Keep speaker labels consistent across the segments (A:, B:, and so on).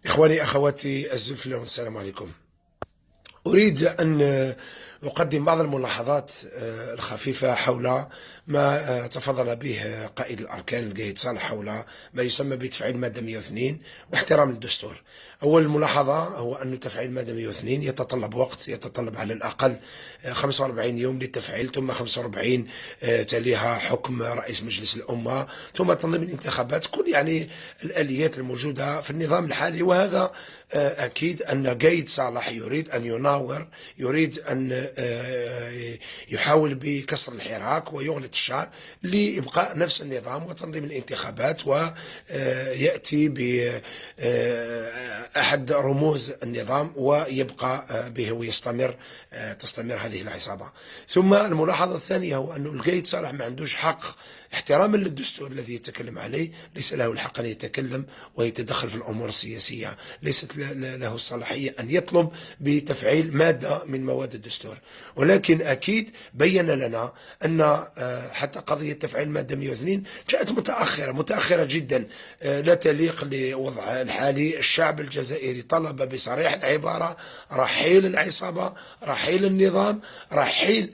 A: إخواني أخواتي الزلفلون، السلام عليكم. أريد أن أقدم بعض الملاحظات الخفيفة حول ما تفضل به قائد الأركان القايد صالح حول ما يسمى بتفعيل مادة 102 واحترام الدستور. أول ملاحظة هو أن تفعيل مادة 102 يتطلب وقت، يتطلب على الأقل 45 يوم للتفعيل، ثم 45 تليها حكم رئيس مجلس الأمة، ثم تنظيم الانتخابات، كل يعني الآليات الموجودة في النظام الحالي. وهذا أكيد أن قايد صالح يريد أن يناور، يريد أن يحاول بكسر الحراك ويغلط الشعب لإبقاء نفس النظام وتنظيم الانتخابات، ويأتي بأحد رموز النظام ويبقى به تستمر هذه العصابة. ثم الملاحظة الثانية هو أن القايد صالح ما عندوش حق احتراما للدستور الذي يتكلم عليه، ليس له الحق أن يتكلم ويتدخل في الأمور السياسية، ليست له الصلاحية أن يطلب بتفعيل مادة من مواد الدستور. ولكن أكيد بين لنا أن حتى قضية تفعيل مادة 102 جاءت متأخرة جدا، لا تليق لوضع الحالي. الشعب الجزائري طلب بصريح العبارة رحيل العصابة، رحيل النظام، رحيل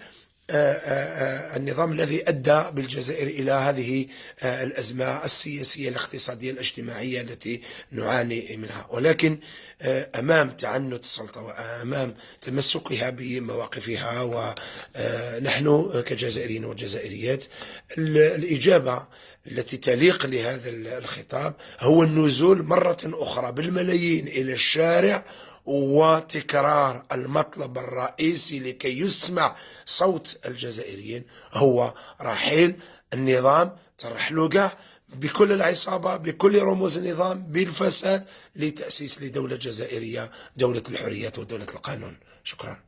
A: النظام الذي أدى بالجزائر إلى هذه الأزمة السياسية الاقتصادية الاجتماعية التي نعاني منها. ولكن أمام تعنت السلطة وأمام تمسكها بمواقفها، ونحن كجزائريين وجزائريات الإجابة التي تليق لهذا الخطاب هو النزول مرة أخرى بالملايين إلى الشارع وتكرار المطلب الرئيسي لكي يسمع صوت الجزائريين، هو رحيل النظام، ترحلقه بكل العصابة، بكل رموز النظام، بالفساد، لتأسيس لدولة جزائرية، دولة الحريات ودولة القانون. شكرا.